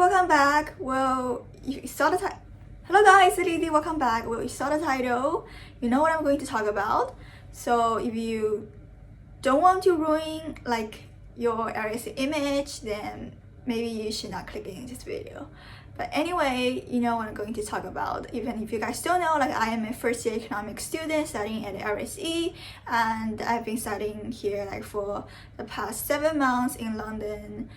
welcome back. Well, you saw the title. Hello guys, it's Lizzy, welcome back. Well, you saw the title, you know what I'm going to talk about. So if you don't want to ruin like your LSE image, then maybe you should not click in this video. But anyway, you know what I'm going to talk about. Even if you guys don't know, like I am a first year economics student studying at LSE, and I've been studying here like for the past 7 months in London.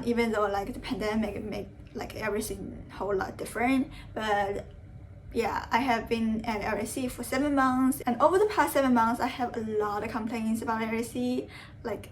Even though like the pandemic made like everything a whole lot different, but yeah, I have been at LSE for 7 months, and over the past 7 months I have a lot of complaints about LSE. Like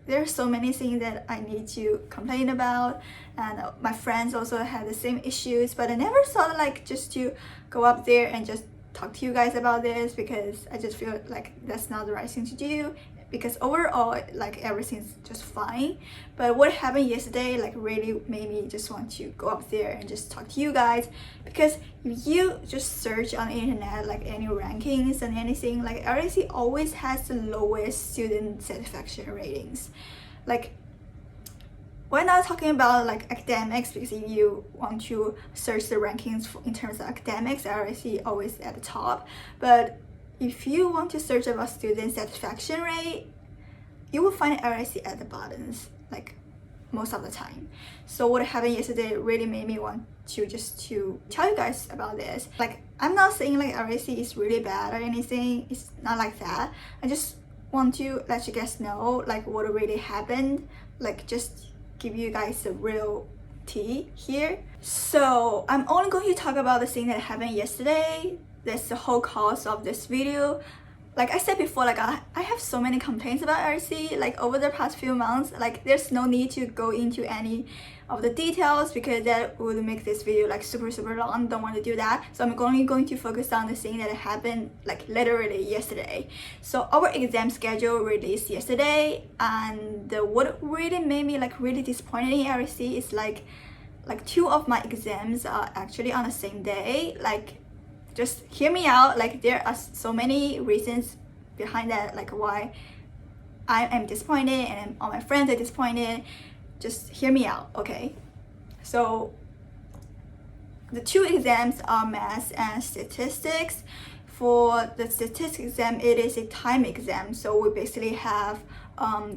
there are so many things that I need to complain about, and my friends also had the same issues, but I never thought like just to go up there and just talk to you guys about this, because I just feel like that's not the right thing to do, because overall like everything's just fine. But what happened yesterday like really made me just want to go up there and just talk to you guys, because if you just search on the internet like any rankings and anything, like LSE always has the lowest student satisfaction ratings. Like we're not talking about like academics, because if you want to search the rankings in terms of academics, LSE always at the top. But if you want to search about student satisfaction rate, you will find LSE at the bottoms, like most of the time. So what happened yesterday really made me want to just to tell you guys about this. Like I'm not saying like LSE is really bad or anything, it's not like that. I just want to let you guys know like what really happened, like just give you guys the real tea here. So I'm only going to talk about the thing that happened yesterday. That's the whole cause of this video. Like I said before, like I have so many complaints about LSE like over the past few months. Like there's no need to go into any of the details, because that would make this video like super long. Don't want to do that. So I'm only going to focus on the thing that happened like literally yesterday. So our exam schedule released yesterday, and what really made me like really disappointed in LSE is like 2 of my exams are actually on the same day. Like just hear me out, like there are so many reasons behind that, like why I am disappointed and all my friends are disappointed. Just hear me out, okay? So the 2 exams are math and statistics. For the statistics exam, it is a time exam, so we basically have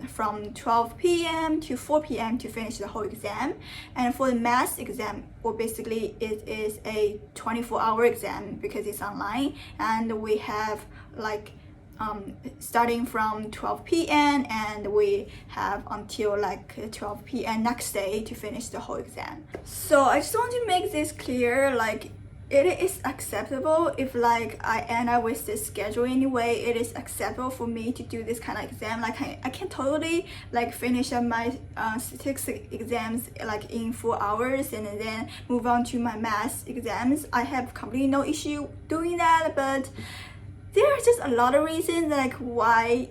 from 12 p.m. to 4 p.m. to finish the whole exam. And for the math exam, well, basically it is a 24-hour exam because it's online, and we have like starting from 12 p.m. and we have until like 12 p.m. next day to finish the whole exam. So I just want to make this clear, like it is acceptable if like I end up with this schedule anyway. It is acceptable for me to do this kind of exam. Like I can totally like finish up my statistics exams like in 4 hours and then move on to my math exams. I have completely no issue doing that, but there are just a lot of reasons like why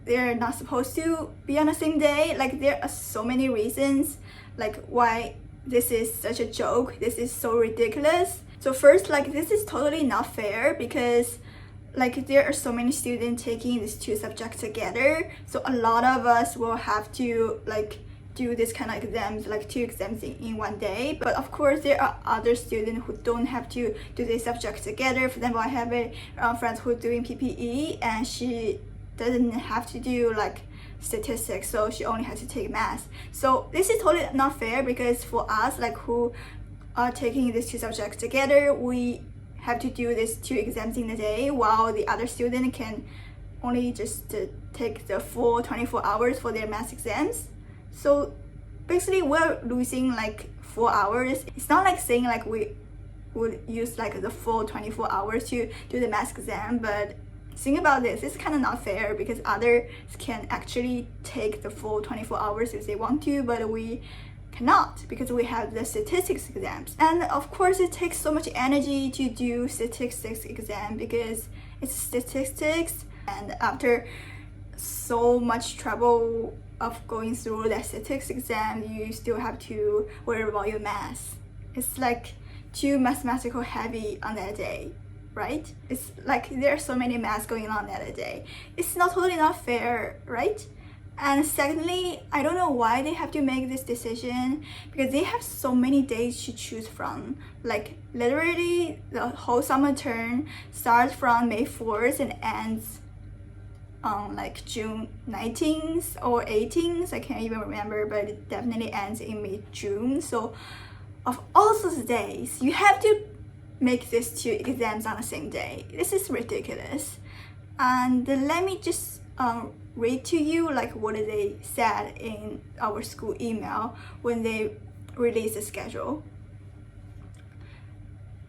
they're not supposed to be on the same day. Like there are so many reasons like why this is such a joke. This is so ridiculous. So first, like this is totally not fair, because like there are so many students taking these 2 subjects together. So a lot of us will have to like do this kind of exams, like 2 exams in one day. But of course there are other students who don't have to do these subjects together. For example, I have a friend who's doing PPE, and she doesn't have to do like statistics, so she only has to take math. So this is totally not fair, because for us like who are taking these 2 subjects together, we have to do these 2 exams in a day, while the other student can only just take the full 24 hours for their math exams. So basically we're losing like 4 hours. It's not like saying like we would use like the full 24 hours to do the math exam, but think about this, it's kind of not fair, because others can actually take the full 24 hours if they want to, but we cannot, because we have the statistics exams. And of course it takes so much energy to do statistics exam, because it's statistics, and after so much trouble of going through that statistics exam, you still have to worry about your math. It's like too mathematical heavy on that day, right? It's like there are so many maths going on that day. It's not totally not fair, right? And secondly, I don't know why they have to make this decision, because they have so many days to choose from. Like literally the whole summer term starts from May 4th and ends on like June 19th or 18th. I can't even remember, but it definitely ends in mid-June. So of all those days, you have to make these two exams on the same day. This is ridiculous. And let me just read to you like what they said in our school email when they released the schedule.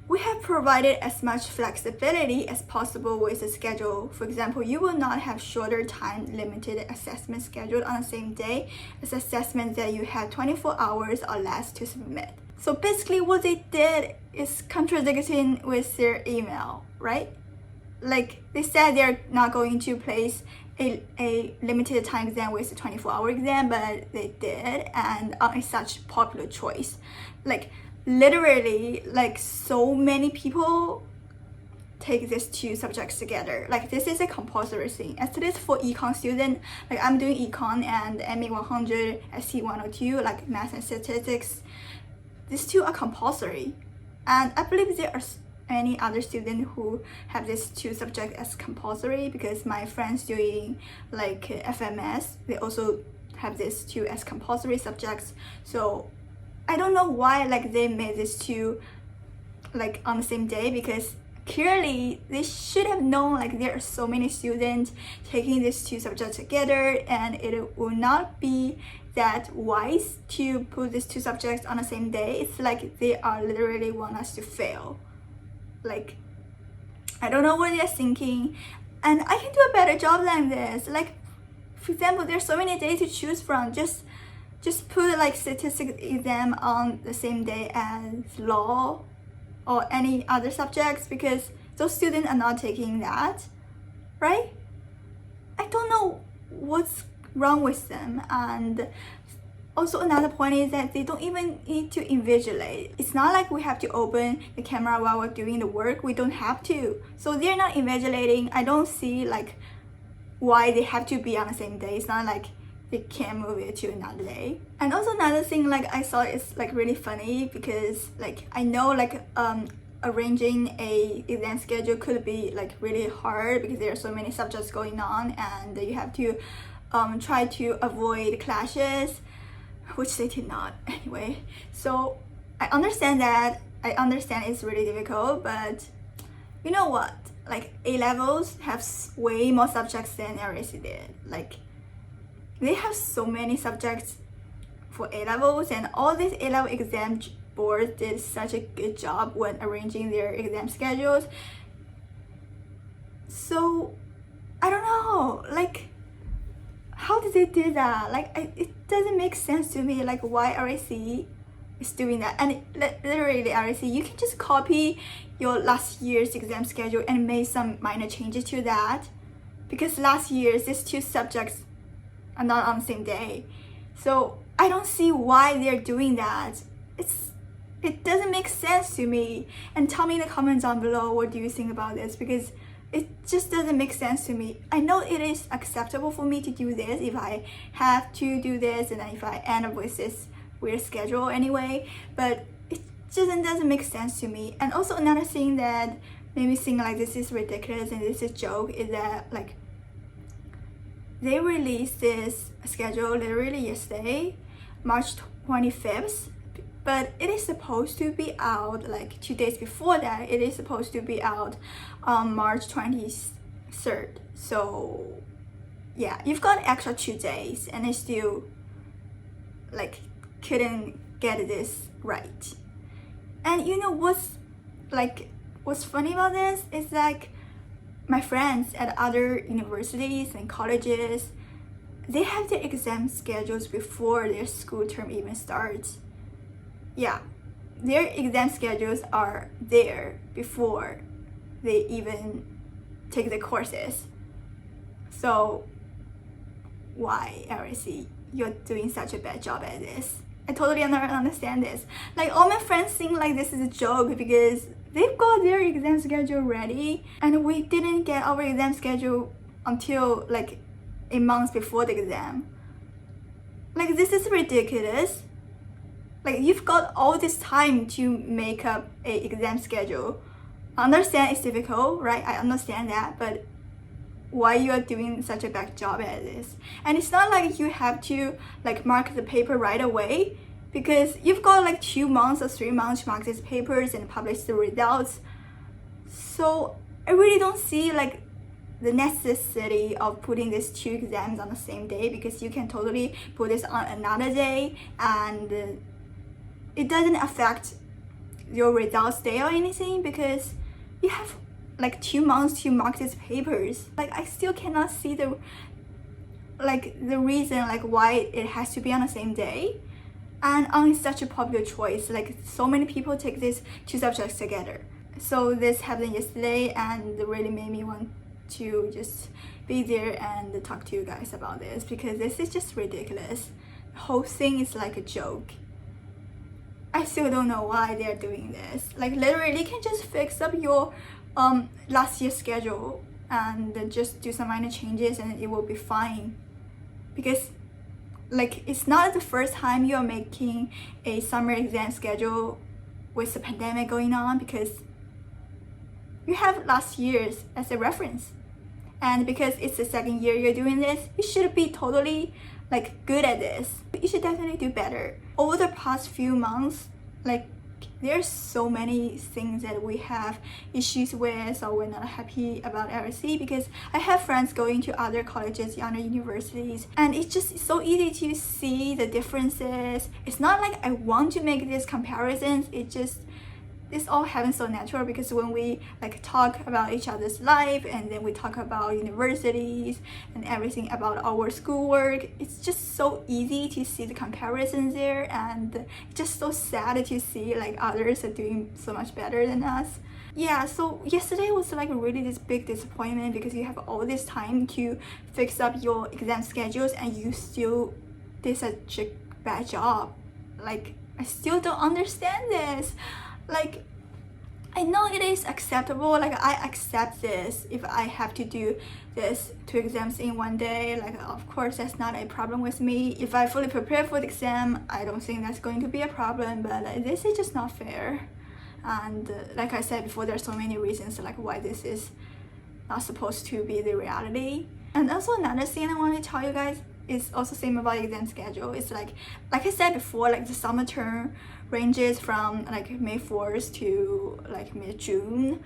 We have provided as much flexibility as possible with the schedule. For example, you will not have shorter time-limited assessment scheduled on the same day as assessments that you have 24 hours or less to submit. So basically what they did is contradicting with their email, right? Like they said they're not going to place a limited time exam with a 24-hour exam, but they did, and it's such popular choice. Like literally, like so many people take these two subjects together. Like this is a compulsory thing. As it is for econ student, like I'm doing econ and MA 100, ST 102, like math and statistics. These two are compulsory, and I believe there are any other student who have these two subjects as compulsory, because my friends doing like FMS, they also have these two as compulsory subjects. So I don't know why like they made these two like on the same day, because clearly they should have known like there are so many students taking these two subjects together, and it will not be that wise to put these two subjects on the same day. It's like they are literally want us to fail. Like I don't know what they're thinking, and I can do a better job than this. Like for example, there's so many days to choose from. Just put like statistics exam on the same day as law or any other subjects, because those students are not taking that, right? I don't know what's wrong with them. And also another point is that they don't even need to invigilate. It's not like we have to open the camera while we're doing the work. We don't have to. So they're not invigilating. I don't see like why they have to be on the same day. It's not like they can't move it to another day. And also another thing like I saw is like really funny, because like I know like arranging a exam schedule could be like really hard, because there are so many subjects going on, and you have to try to avoid clashes, which they did not anyway. So I understand that. I understand it's really difficult, but you know what? Like A-levels have way more subjects than LSE did. Like they have so many subjects for A-levels, and all these A-level exam boards did such a good job when arranging their exam schedules. So I don't know, like how did they do that? Like it doesn't make sense to me, like why LSE is doing that. And literally LSE, you can just copy your last year's exam schedule and make some minor changes to that, because last year's these two subjects are not on the same day. So I don't see why they're doing that. It doesn't make sense to me. And tell me in the comments down below, what do you think about this, because it just doesn't make sense to me. I know it is acceptable for me to do this if I have to do this, and then if I end up with this weird schedule anyway, but it just doesn't make sense to me. And also another thing that made me think like this is ridiculous and this is a joke is that like they released this schedule literally yesterday, March 25th, but it is supposed to be out like 2 days before that. It is supposed to be out on March 23rd. So yeah, you've got extra 2 days, and they still like couldn't get this right. And you know what's funny about this is like my friends at other universities and colleges, they have their exam schedules before their school term even starts. Yeah, their exam schedules are there before they even take the courses. So why LSE, you're doing such a bad job at this? I totally understand this. Like all my friends think like this is a joke because they've got their exam schedule ready, and we didn't get our exam schedule until like a month before the exam. Like, this is ridiculous. Like, you've got all this time to make up a exam schedule. I understand it's difficult, right? I understand that, but why you are doing such a bad job at this? And it's not like you have to like mark the paper right away, because you've got like 2 months or 3 months to mark these papers and publish the results. So I really don't see like the necessity of putting these 2 exams on the same day, because you can totally put this on another day and it doesn't affect your results day or anything, because you have like 2 months to mark these papers. Like, I still cannot see the reason like why it has to be on the same day and on such a popular choice. Like, so many people take these 2 subjects together. So this happened yesterday and it really made me want to just be there and talk to you guys about this, because this is just ridiculous. The whole thing is like a joke. I still don't know why they're doing this. Like, literally you can just fix up your last year's schedule and just do some minor changes and it will be fine. Because like, it's not the first time you are making a summer exam schedule with the pandemic going on, because you have last year's as a reference, and because it's the second year you're doing this, you should be totally like good at this. You should definitely do better. Over the past few months, like, there's so many things that we have issues with, or we're not happy about LSE, because I have friends going to other colleges, other universities, and it's just so easy to see the differences. It's not like I want to make these comparisons, this all happens so natural, because when we like talk about each other's life and then we talk about universities and everything about our schoolwork, it's just so easy to see the comparisons there, and it's just so sad to see like others are doing so much better than us. Yeah, so yesterday was like really this big disappointment, because you have all this time to fix up your exam schedules and you still did such a bad job. Like, I still don't understand this. Like, I know it is acceptable, like I accept this if I have to do this 2 exams in one day. Like, of course that's not a problem with me. If I fully prepare for the exam, I don't think that's going to be a problem, but this is just not fair. And like I said before, there's so many reasons like why this is not supposed to be the reality. And also another thing I want to tell you guys is also same about exam schedule. It's like I said before, like the summer term ranges from like May 4th to like mid-June,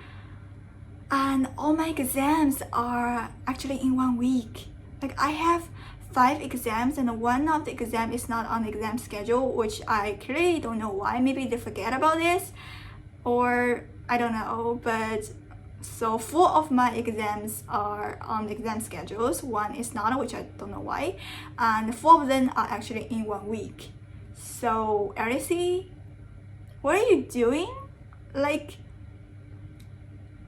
and all my exams are actually in 1 week. Like, I have 5 exams and one of the exam is not on the exam schedule, which I clearly don't know why. Maybe they forget about this, or I don't know. But so 4 of my exams are on the exam schedules, 1 is not, which I don't know why, and 4 of them are actually in 1 week. So LSE, what are you doing? Like,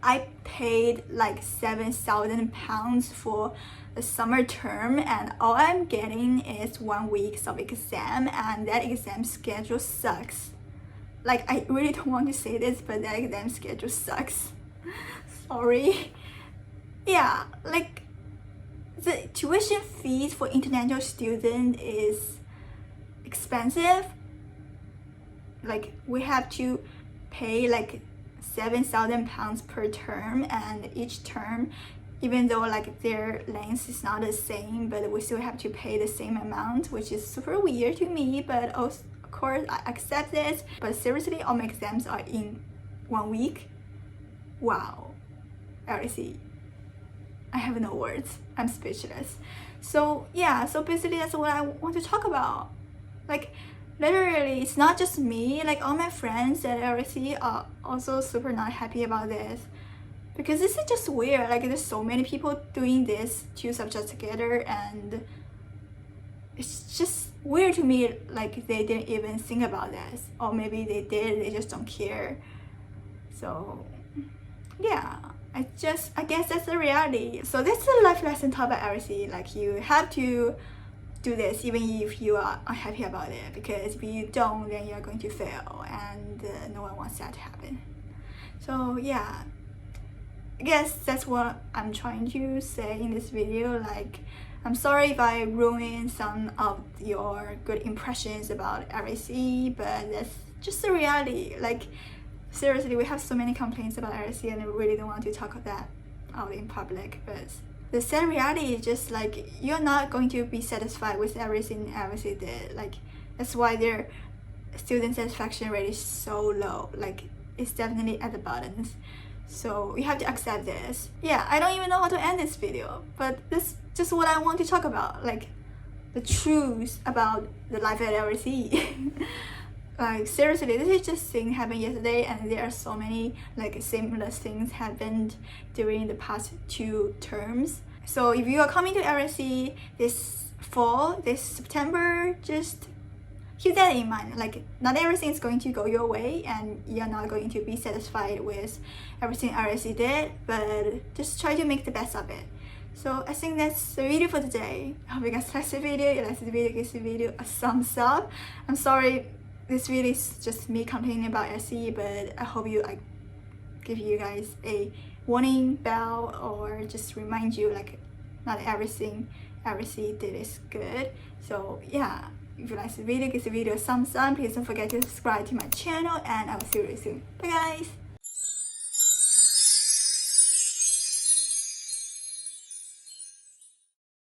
I paid like £7,000 for the summer term, and all I'm getting is 1 week of exam, and that exam schedule sucks. Like, I really don't want to say this, but that exam schedule sucks. Sorry. Yeah, like, the tuition fees for international student is expensive. Like, we have to pay like £7,000 per term, and each term, even though like their length is not the same, but we still have to pay the same amount, which is super weird to me, but also, of course I accept this. But seriously, all my exams are in 1 week. Wow. LSE, I have no words. I'm speechless. So yeah, so basically that's what I want to talk about. Like, literally, it's not just me. Like, all my friends at LSE are also super not happy about this, because this is just weird. Like, there's so many people doing this 2 subjects together, and it's just weird to me. Like, they didn't even think about this, or maybe they did, they just don't care. So yeah, I guess that's the reality. So that's the life lesson taught by LSE. Like, you have to do this even if you are unhappy about it, because if you don't, then you're going to fail, and no one wants that to happen. So yeah, I guess that's what I'm trying to say in this video. Like, I'm sorry if I ruined some of your good impressions about LSE, but that's just the reality. Like, seriously, we have so many complaints about LSE and I really don't want to talk about that out in public, but the sad reality is just like you're not going to be satisfied with everything LSE did. Like, that's why their student satisfaction rate is so low. Like, it's definitely at the bottom. So you have to accept this. Yeah, I don't even know how to end this video, but this is just what I want to talk about, like the truth about the life at LSE. Like, seriously, this is just thing happened yesterday, and there are so many like similar things happened during the past 2 terms. So if you are coming to LSE this fall, this September, just keep that in mind. Like, not everything is going to go your way and you're not going to be satisfied with everything LSE did, but just try to make the best of it. So I think that's the video for today. I hope you guys liked the video. If you liked the video, give the video a thumbs up. I'm sorry this video is just me complaining about LSE, but I hope you like give you guys a warning bell or just remind you like not everything LSE did is good. So yeah, if you like the video, give the video a thumbs up. Please don't forget to subscribe to my channel, and I will see you soon. Bye guys!